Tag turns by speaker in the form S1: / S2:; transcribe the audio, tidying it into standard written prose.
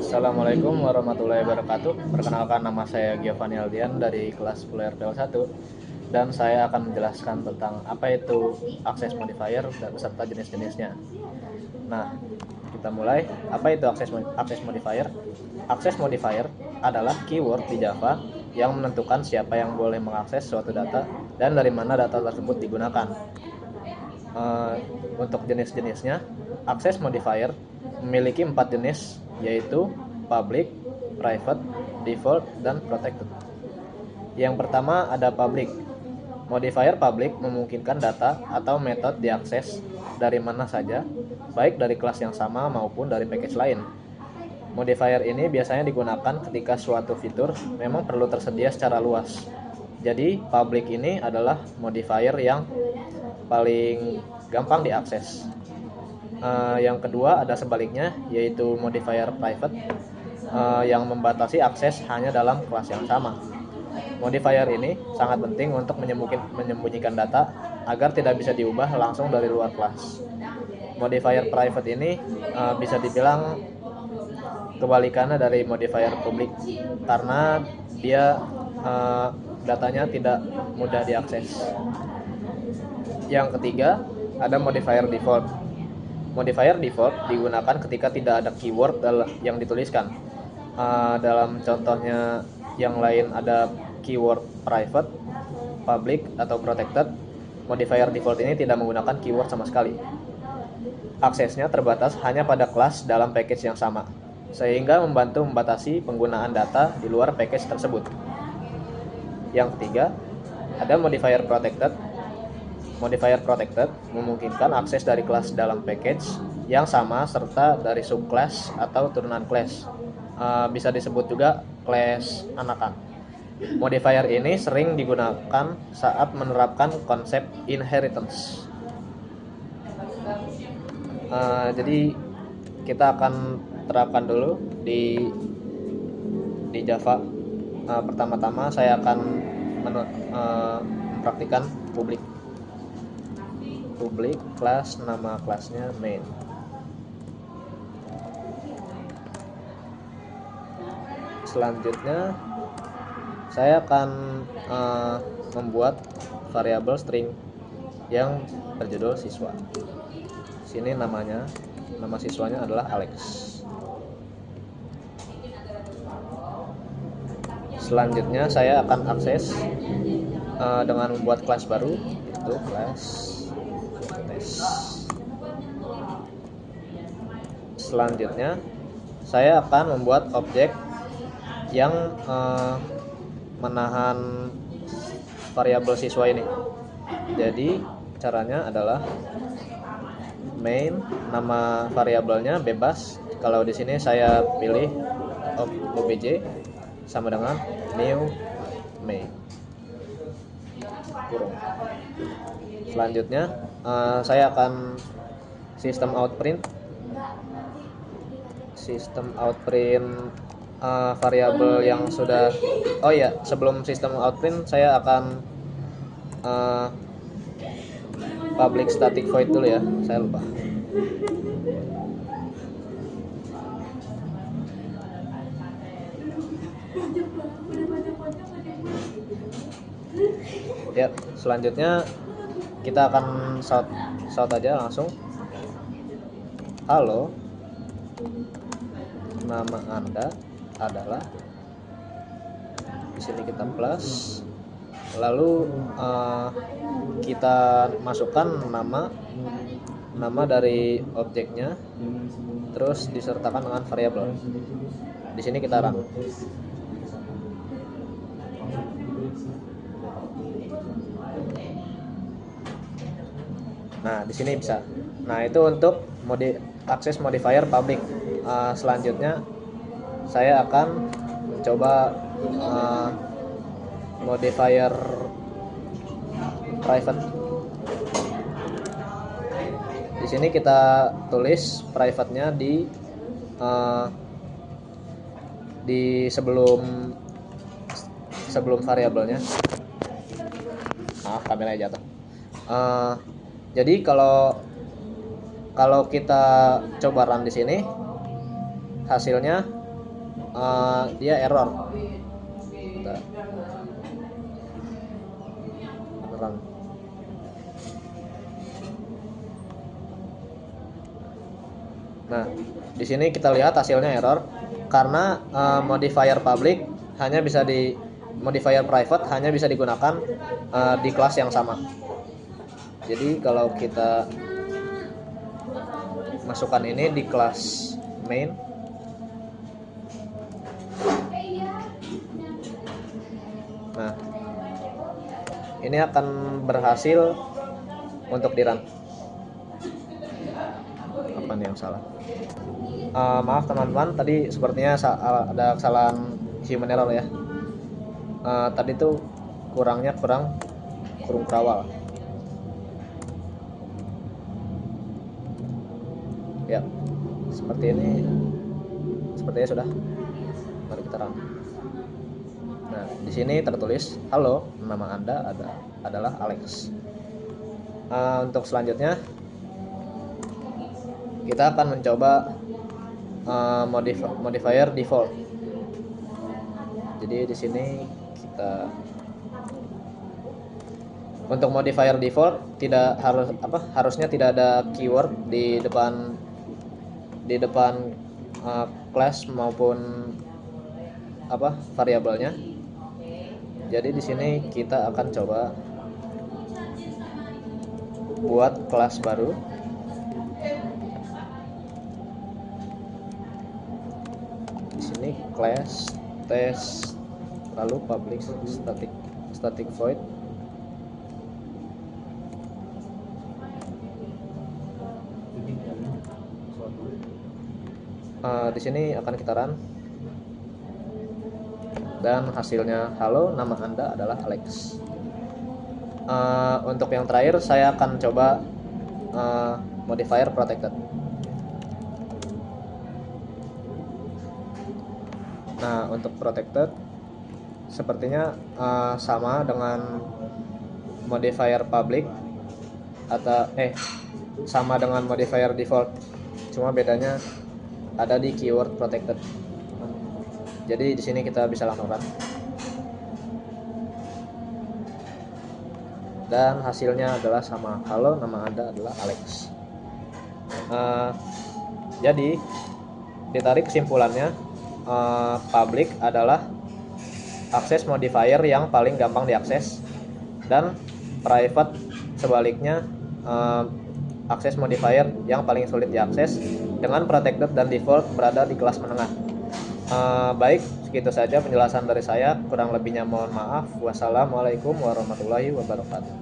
S1: Assalamualaikum warahmatullahi wabarakatuh. Perkenalkan, nama saya Giovanni Aldian dari kelas 10 RPL 1 dan saya akan menjelaskan tentang apa itu access modifier dan beserta jenis-jenisnya. Nah, kita mulai. Apa itu access modifier? Access modifier adalah keyword di Java yang menentukan siapa yang boleh mengakses suatu data dan dari mana data tersebut digunakan. Untuk jenis-jenisnya, access modifier memiliki 4 jenis, yaitu public, private, default, dan protected. Yang pertama ada public. Modifier public memungkinkan data atau metode diakses dari mana saja, baik dari kelas yang sama maupun dari package lain. Modifier ini biasanya digunakan ketika suatu fitur memang perlu tersedia secara luas. Jadi public ini adalah modifier yang paling gampang diakses. Yang kedua ada sebaliknya, yaitu modifier private yang membatasi akses hanya dalam kelas yang sama. Modifier ini sangat penting untuk menyembunyikan data agar tidak bisa diubah langsung dari luar kelas. Modifier private ini bisa dibilang kebalikannya dari modifier public karena dia datanya tidak mudah diakses. Yang ketiga ada modifier default. Modifier default digunakan ketika tidak ada keyword yang dituliskan. Dalam contohnya yang lain ada keyword private, public, atau protected. Modifier default ini tidak menggunakan keyword sama sekali. Aksesnya terbatas hanya pada kelas dalam package yang sama, sehingga membatasi penggunaan data di luar package tersebut. Yang ketiga ada modifier protected. Modifier protected memungkinkan akses dari kelas dalam package yang sama serta dari subclass atau turunan class. Bisa disebut juga class anakan. Modifier ini sering digunakan saat menerapkan konsep inheritance. Jadi kita akan terapkan dulu di Java. Pertama-tama saya akan mempraktikkan public kelas, nama kelasnya main. Selanjutnya saya akan membuat variabel string yang berjudul siswa. Sini nama siswanya adalah Alex. Selanjutnya saya akan akses dengan membuat kelas baru, yaitu kelas tes. Selanjutnya saya akan membuat objek yang menahan variabel siswa ini. Jadi caranya adalah main, nama variabelnya bebas. Kalau di sini saya pilih obj sama dengan new main. Kurung. Selanjutnya saya akan system out print variabel yang sudah. Sebelum system out print saya akan public static void dulu ya, saya lupa. Ya, selanjutnya kita akan shout aja langsung. Halo, nama Anda adalah, di sini kita plus, lalu kita masukkan nama dari objeknya, terus disertakan dengan variabel. Di sini kita run. Nah, di sini bisa. Nah, itu untuk access modifier public. Selanjutnya saya akan mencoba modifier private. Di sini kita tulis private-nya di sebelum variabelnya. Kameranya jatuh. Jadi kalau kita coba run di sini, hasilnya dia error. Bentar. Beneran. Nah, di sini kita lihat hasilnya error karena modifier public hanya bisa di modifier private hanya bisa digunakan di kelas yang sama. Jadi kalau kita masukkan ini di kelas main, nah ini akan berhasil untuk di run. Apa nih yang salah? Maaf teman-teman, tadi sepertinya ada kesalahan human error ya. Tadi tuh kurung kerawal ya, seperti ini. Sepertinya sudah. Mari kita run. Nah, di sini tertulis, halo, nama Anda adalah Alex. Untuk selanjutnya kita akan mencoba modifier default. Jadi di sini kita untuk modifier default tidak harusnya tidak ada keyword di depan class maupun variabelnya. Jadi di sini kita akan coba buat kelas baru. Di sini class test, lalu public static void. Di sini akan kita run dan hasilnya halo, nama Anda adalah Alex. Untuk yang terakhir saya akan coba modifier protected. Nah, untuk protected sepertinya sama dengan modifier public atau sama dengan modifier default, cuma bedanya ada di keyword protected. Jadi di sini kita bisa langsung run dan hasilnya adalah sama, halo, nama Anda adalah Alex. Jadi ditarik kesimpulannya, public adalah akses modifier yang paling gampang diakses, dan private sebaliknya akses modifier yang paling sulit diakses, dengan protected dan default berada di kelas menengah. Baik, segitu saja penjelasan dari saya, kurang lebihnya mohon maaf. Wassalamualaikum warahmatullahi wabarakatuh.